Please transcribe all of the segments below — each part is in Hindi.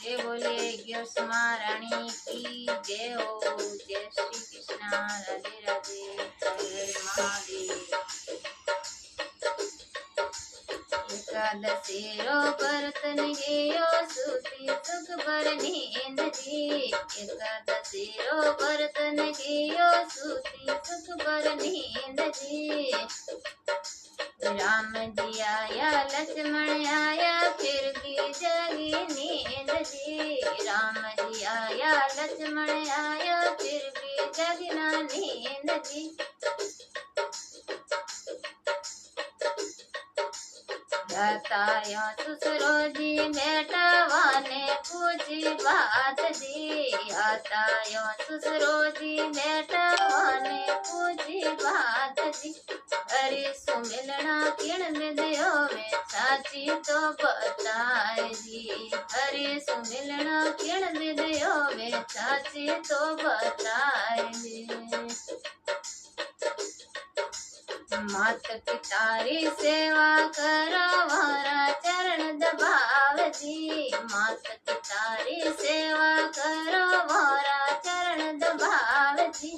ये बोलिए गिरस महारानी की जय हो। जय श्री कृष्णा। राधे राधे। हर महादेव। एकादशी रो बर्तन गियो सूती सुख पर नींद जी। एकादशी रो बर्तन गियो सूती सुख पर नींद जी। राम जी आया लक्ष्मण आया फिर भी जगी नींद जी। राम जी आया लक्ष्मण आया फिर भी जगना नींद जी। ससुरो जी बेटा वाने पूछी बात जी। आतायो ससुरो जी बेटा वाने पूछी बात जी। अरे सुमिलना किण विद्यो में साची तो बताए जी। अरे सुमिलना किण विद्यो में साची तो बताए जी। मात पितारी सेवा करो वारा चरण दबाव जी। मात पितारी सेवा करो वारा चरण दबाव जी।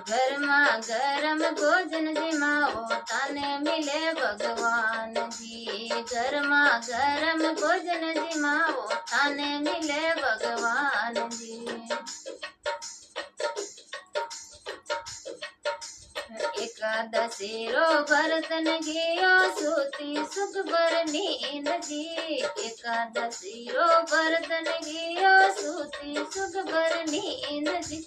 गर्मा गरम भोजन जिमाओ ताने मिले भगवान जी। गर्मा गरम भोजन जिमाओ ताने मिले भगवान जी। एकादशी रो बर्तन गियो सूती सुख पर नींद जी। एकादशी रो बर्तन गियो सूती सुख पर नींद जी।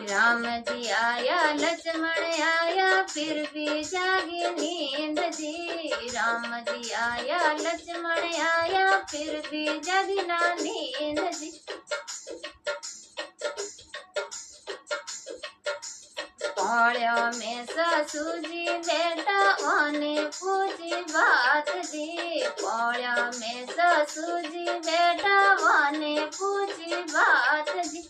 राम जी आया लक्ष्मण आया फिर भी जागी नींद जी। राम जी आया लक्ष्मण आया फिर भी जगना नींद जी। पौड़ियों में सासू जी बेटा वाने पूछी बात जी। पौड़ियों में सासू जी बेटा वाने पूछी बात जी।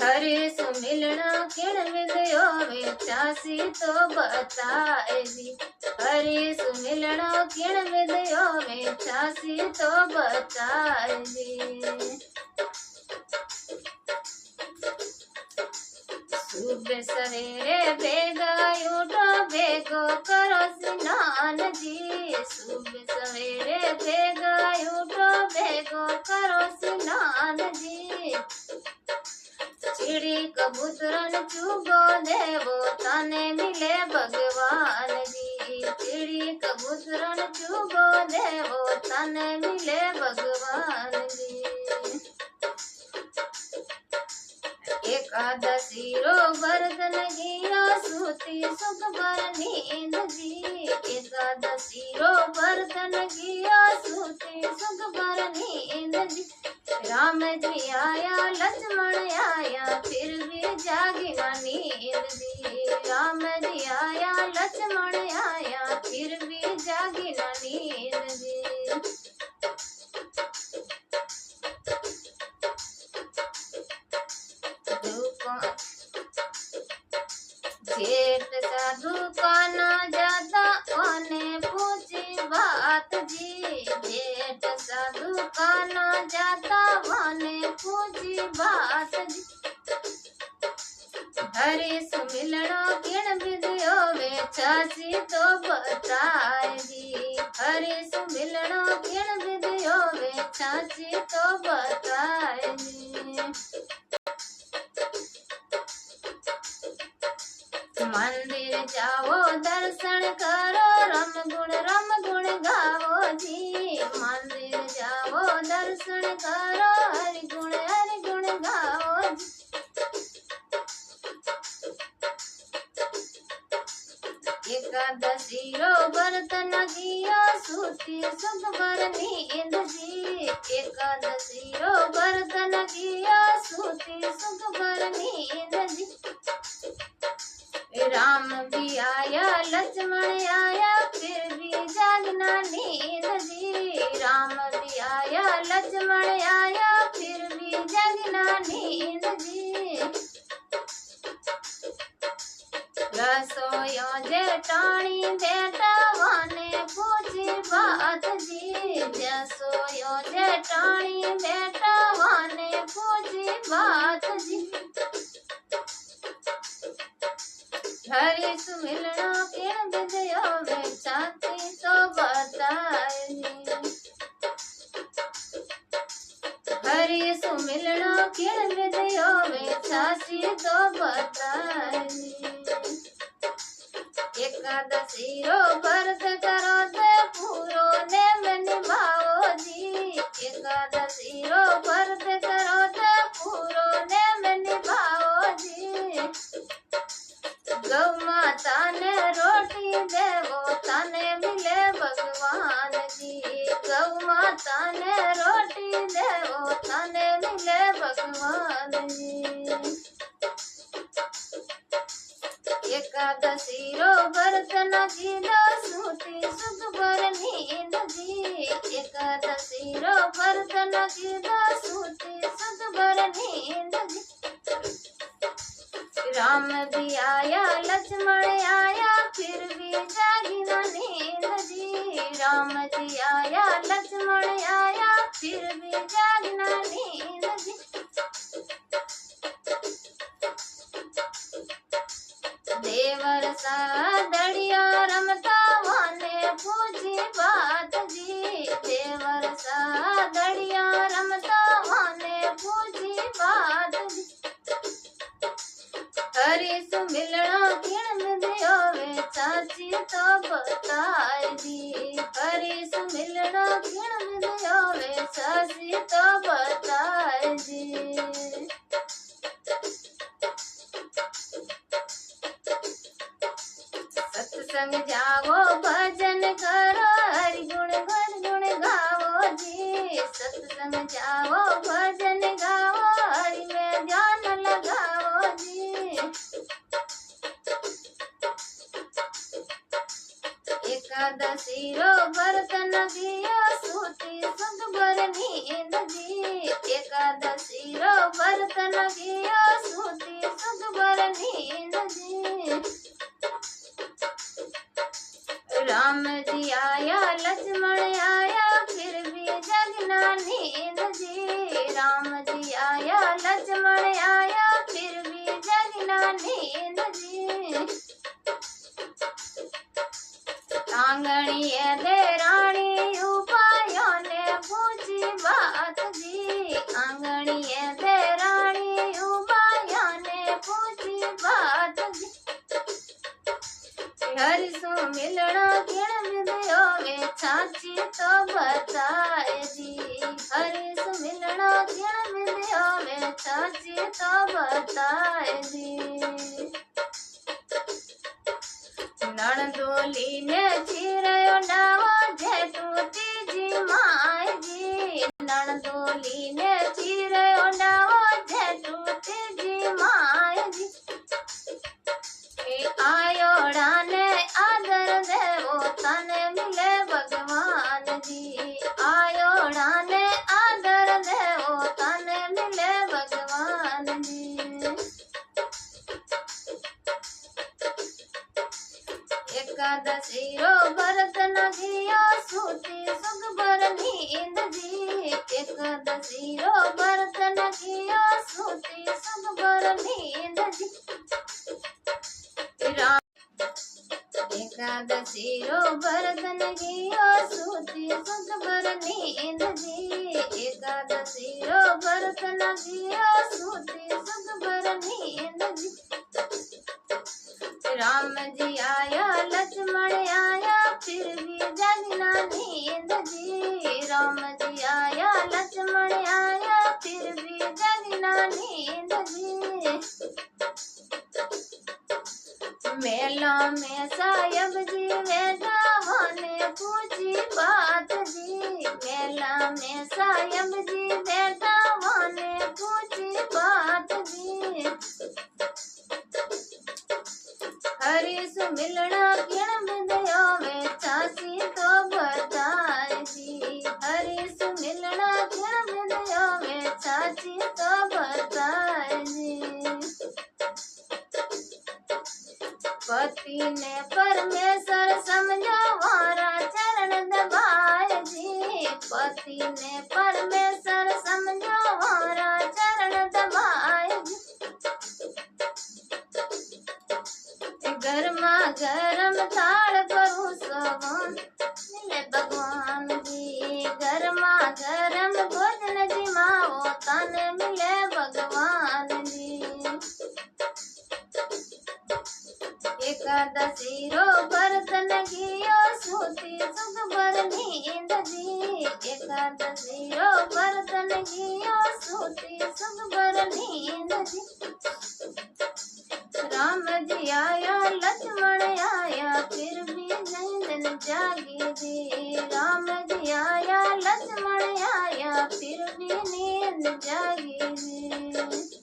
हरे सुमिलना किण विद्यो में चासी तो बताए जी। हरे सुमिलना किण विद्यो में चासी तो बताए जी। सुबह सवेरे बेगा उठो बेगो करो स्नान जी। सुबह सवेरे बेगा उठो बेगो करो स्नान जी। चिड़ी कबूतरन चुगो देवो ताने मिले भगवान जी। चिड़ी कबूतरन चुगो देवो ताने मिले भगवान जी। एकादशी रो बर्तन गियो सूती सुख पर नींद जी। एकादशी रो बर्तन गियो सूती सुख पर नींद जी। राम जी आया लक्ष्मण आया फिर भी जागी ना नींद जी। राम जी आया लक्ष्मण आया फिर भी जागी ना नींद जी। जेठ साधु काना जाता वाने पूछी बात जी। जेठ साधु काना जाता वाने पूछी बात जी। हरे सुमिलना किण विद्यो में चासी तो बताए जी। हरे सुमिलना किण विद्यो में चासी तो बताए जी। मंदिर जाओ दर्शन करो रम गुण गाओ जी। मंदिर जाओ दर्शन करो हरि गुण गाओ जी। एकादशी रो बर्तन गियो सूती सुख पर नींद जी। एकादशी रो बर्तन गियो सूती सुख पर नींद जी। राम भी आया लक्ष्मण आया फिर भी जागना नींद जी। राम भी आया लक्ष्मण आया फिर भी जगना नींद जी। रसोयो जेठाणी बेटावाने पूछी बात जी, रसोयो जेठाणी बेटावाने पूछी बात जी। हरी सुमिलना किण विदयो वे चाची तो बताए जी, हरी सुमिलना किण विदयो वे चाची तो बताए जी। एकादशी रो व्रत करो ते पूरो नेम निभाओ जी, एकादशी रो व्रत करो ते पूरो नेम निभाओ जी। गौ माता ने रोटी देवो तने मिले भगवान जी, गौ माता ने रोटी देवो तने मिले भगवान जी। एकादशी रो व्रत न कीधो सूती सुख भर नींद जी, एकादशी रो व्रत न कीधो सूती सुख भर नींद जी। राम भी आया लक्ष्मण आया फिर भी जागी न नींद जी, राम जी आया लक्ष्मण आया फिर भी जागी न नींद जी। देवर सा दड़िया रमता वाने पूछी बात जी, देवर सा दड़िया रमता वाने पूछी बात जी। हरी सुमिलना किण विदयो वे चाची तो बताए जी, हरी सुमिलना किण विदयो वे चाची तो बताए जी। सत्संग जाओ भजन करो हरि गुण गाओ जी, सत्संग जाओ भजन गाओ हरि में ध्यान लगाओ जी। एकादशी रो व्रत न कियो सूती सुख भर नींद जी, एकादशी रो व्रत न कियो सूती सुख भर नींद जी। राम जी आया लक्ष्मण आया फिर भी जगना नींद जी, राम जी आया लक्ष्मण आया फिर भी जगना नींद जी। आंगणी दे रानी उपायों ने पूछी बात जी, आंगणी दे रानी उपायों ने पूछी बात जी। हरि सुमिलना किण विदयो वे चाची तो बताए जी, हरि सुमिलना किण विदयो वे चाची तो बताए जी। नणदोली ने चिरयो डावा जेठू तीजी माय जी, नणदोली ने चिरयो डावा जेठू तीजी माय जी। आयोड़ा ने आदर देवो तने मिले भगवान जी, आयोड़ा ने आदर देवो तने मिले भगवान जी। एकादशी रो व्रत न कियो सूती सुख भर नींद जी, एकादशी रो व्रत न कियो सूती सुख भर नींद जी। एकादशी रो व्रत न कियो सूती सुख भर नींद जी, एकादशी रो व्रत न कियो सूती सुख भर नींद जी। राम जी आया लक्ष्मण आया फिर भी जगना नींद जी, राम जी आया लक्ष्मण आया फिर भी जगना नींद जी। मेला में सायब जी बेटावाने पूछी बात जी, मेला में सायब जी बेटावाने पूछी बात जी। हरि सुमिलना किण विदयो वे चाची तो बताए जी, हरि सुमिलना किण विदयो वे चाची तो बताए जी। पति ने परमेश्वर समझो वारा चरण दबाए जी। पति ने परमेश्वर समझो वारा चरण दबाए जी। गर्मा गर्म थाल परोसवा मिले भगवान जी। गर्मा गर्म भोजन जिमाओ तन मिले भगवान जी। एकादशी रो व्रत नगियो सूती सुख भर नींद जी। एकादशी रो व्रत नगियो सूती सुख भर नींद जी। राम जी आया लक्ष्मण आया फिर भी नींद न जागी जी। राम जी आया लक्ष्मण आया फिर भी नींद जागी जी।